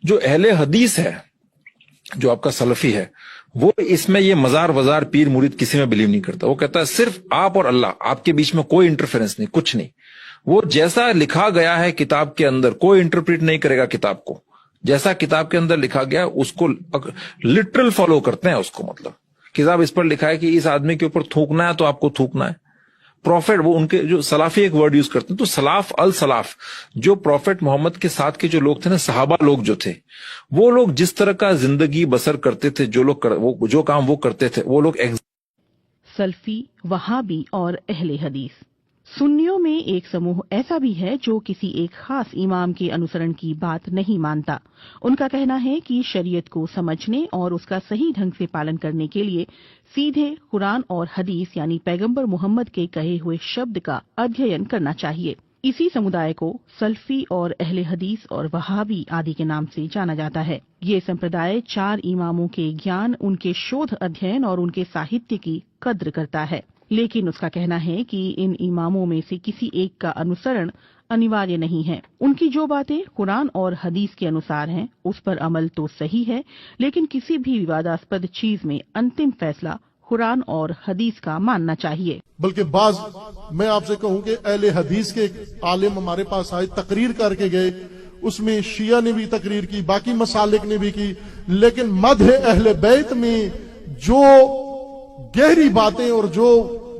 جو اہل حدیث ہے، جو آپ کا سلفی ہے، وہ اس میں یہ مزار وزار پیر مرید کسی میں بلیو نہیں کرتا. وہ کہتا ہے صرف آپ اور اللہ، آپ کے بیچ میں کوئی انٹرفیرنس نہیں، کچھ نہیں. وہ جیسا لکھا گیا ہے کتاب کے اندر، کوئی انٹرپریٹ نہیں کرے گا کتاب کو. جیسا کتاب کے اندر لکھا گیا اس کو لٹرل فالو کرتے ہیں. اس کو مطلب کتاب اس پر لکھا ہے کہ اس آدمی کے اوپر تھوکنا ہے تو آپ کو تھوکنا ہے. پروفیٹ، وہ ان کے جو سلافی ایک ورڈ یوز کرتے ہیں، تو سلاف السلاف، جو پروفیٹ محمد کے ساتھ کے جو لوگ تھے نا، صحابہ لوگ جو تھے، وہ لوگ جس طرح کا زندگی بسر کرتے تھے، جو کام وہ کرتے تھے، وہ لوگ سلفی، وہابی اور اہل حدیث. سنیوں میں ایک سموہ ایسا بھی ہے جو کسی ایک خاص امام کے انوسرن کی بات نہیں مانتا. ان کا کہنا ہے کہ شریعت کو سمجھنے اور اس کا صحیح ڈھنگ سے پالن کرنے کے لیے سیدھے قرآن اور حدیث یعنی پیغمبر محمد کے کہے ہوئے شبد کا ادھین کرنا چاہیے. اسی سمودائے کو سلفی اور اہل حدیث اور وہابی آدی کے نام سے جانا جاتا ہے. یہ سمپردائے 4 اماموں کے گیان، ان کے شودھ ادھین اور ان کے ساہتیہ کی قدر کرتا ہے. لیکن اس کا کہنا ہے کہ ان اماموں میں سے کسی ایک کا انوسرن انیواریہ نہیں ہے. ان کی جو باتیں قرآن اور حدیث کے انوسار ہیں اس پر عمل تو صحیح ہے، لیکن کسی بھی وواداسپد چیز میں انتم فیصلہ قرآن اور حدیث کا ماننا چاہیے. بلکہ بعض میں آپ سے کہوں کہ اہل حدیث کے عالم ہمارے پاس آئے، تقریر کر کے گئے، اس میں شیعہ نے بھی تقریر کی، باقی مسالک نے بھی کی، لیکن مدح اہل بیت میں جو گہری باتیں اور جو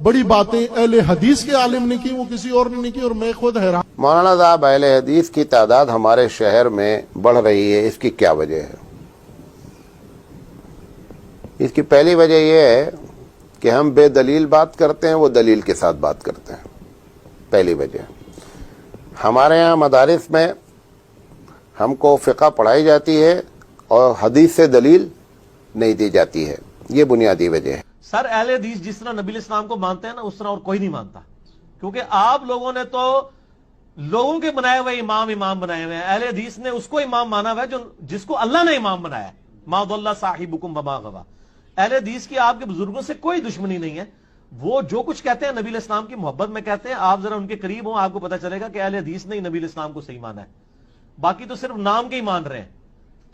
بڑی باتیں اہل حدیث کے عالم نے کی وہ کسی اور نے نہیں کی، اور میں خود حیران. مولانا صاحب، اہل حدیث کی تعداد ہمارے شہر میں بڑھ رہی ہے، اس کی کیا وجہ ہے؟ اس کی پہلی وجہ یہ ہے کہ ہم بے دلیل بات کرتے ہیں، وہ دلیل کے ساتھ بات کرتے ہیں. پہلی وجہ. ہمارے یہاں مدارس میں ہم کو فقہ پڑھائی جاتی ہے اور حدیث سے دلیل نہیں دی جاتی ہے. یہ بنیادی وجہ ہے. سر، اہل حدیث جس طرح نبی اسلام کو مانتے ہیں نا، اس طرح اور کوئی نہیں مانتا. کیونکہ آپ لوگوں نے تو لوگوں کے بنائے ہوئے امام بنائے ہوئے ہیں. اہل حدیث نے اس کو امام مانا ہوا ہے جس کو اللہ نے امام بنایا. ما ضل صاحبکم وما غوی. اہل حدیث کی آپ کے بزرگوں سے کوئی دشمنی نہیں ہے. وہ جو کچھ کہتے ہیں نبی علیہ السلام کی محبت میں کہتے ہیں. آپ ذرا ان کے قریب ہوں، آپ کو پتہ چلے گا کہ اہل حدیث نے نبی علیہ السلام کو صحیح مانا ہے. باقی تو صرف نام کے ہی مان رہے ہیں.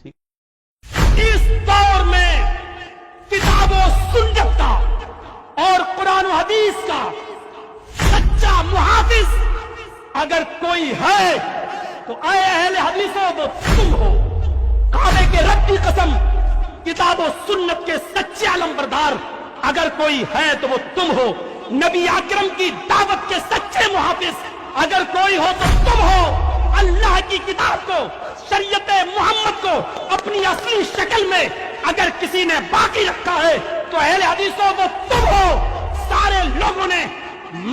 ٹھیک. اس دور میں کتاب و سنت کا اور قرآن و حدیث کا سچا محافظ اگر کوئی ہے تو اے اہل حدیثوں وہ تم ہو. کعبے کے رب کی قسم، کتاب و سنت کے سچے علمبردار اگر کوئی ہے تو وہ تم ہو. نبی اکرم کی دعوت کے سچے محافظ اگر کوئی ہو تو تم ہو. اللہ کی کتاب کو، شریعت محمد کو اپنی اصلی شکل میں اگر کسی نے باقی رکھا ہے تو اہل حدیثوں وہ تم ہو. سارے لوگوں نے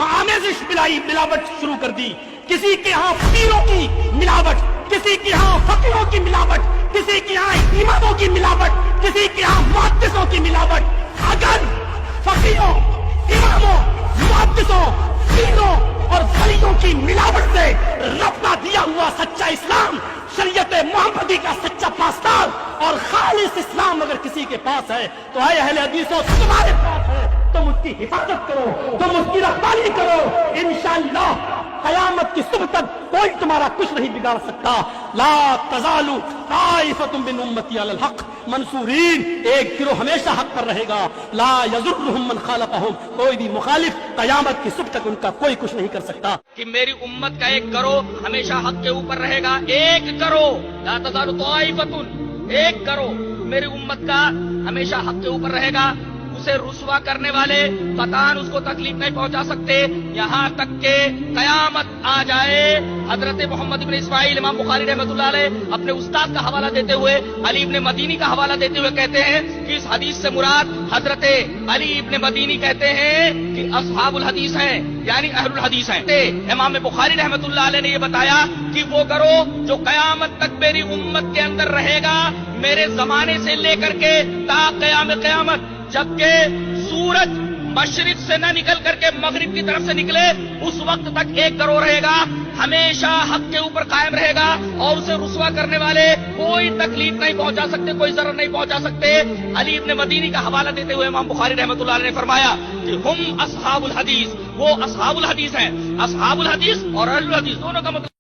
آمیزش ملاوٹ شروع کر دی. کسی کے ہاں پیروں کی ملاوٹ، کسی کے ہاں فقیروں کی ملاوٹ، کسی کے ہاں اماموں کی ملاوٹ، کسی کے ہاں محدثوں کی ملاوٹ. اگر فقیروں، اماموں، محدثوں، پیروں اور ولیوں کی ملاوٹ سے رب کا دیا ہوا سچا اسلام، شریعت محمدی کا سچا پاسدار اور خالص اسلام اگر کسی کے پاس ہے تو اے اہل حدیثوں تمہارے پاس ہے. تم اس کی حفاظت کرو، تم اس کی رکھوالی کرو. انشاءاللہ قیامت کی صبح تک کوئی تمہارا کچھ نہیں بگاڑ سکتا. لا تزال طائفۃ من امتی علی الحق منصورین. ایک گروہ ہمیشہ حق پر رہے گا. لا یضرهم من خالفهم. کوئی بھی مخالف قیامت کی صبح تک ان کا کوئی کچھ نہیں کر سکتا. کہ میری امت کا ایک گروہ ہمیشہ حق کے اوپر رہے گا. ایک گروہ، لا تزال طائفۃ، ایک گروہ میری امت کا ہمیشہ حق کے اوپر رہے گا. اسے رسوا کرنے والے قطعاً اس کو تکلیف نہیں پہنچا سکتے یہاں تک کہ قیامت آ جائے. حضرت محمد بن اسماعیل امام بخاری رحمۃ اللہ علیہ اپنے استاد کا حوالہ دیتے ہوئے، علی ابن مدینی کا حوالہ دیتے ہوئے کہتے ہیں کہ اس حدیث سے مراد حضرت علی ابن مدینی کہتے ہیں کہ اصحاب الحدیث ہیں، یعنی اہل الحدیث ہیں. امام بخاری رحمۃ اللہ علیہ نے یہ بتایا کہ وہ گروہ جو قیامت تک میری امت کے اندر رہے گا، میرے زمانے سے لے کر کے تا قیام قیامت، جبکہ سورج مشرق سے نہ نکل کر کے مغرب کی طرف سے نکلے، اس وقت تک ایک گروہ رہے گا، ہمیشہ حق کے اوپر قائم رہے گا اور اسے رسوا کرنے والے کوئی تکلیف نہیں پہنچا سکتے، کوئی ضرر نہیں پہنچا سکتے. علی ابن مدینی کا حوالہ دیتے ہوئے امام بخاری رحمۃ اللہ علیہ نے فرمایا کہ ہم اصحاب الحدیث، وہ اصحاب الحدیث ہیں. اصحاب الحدیث اور اہل الحدیث دونوں کا مطلب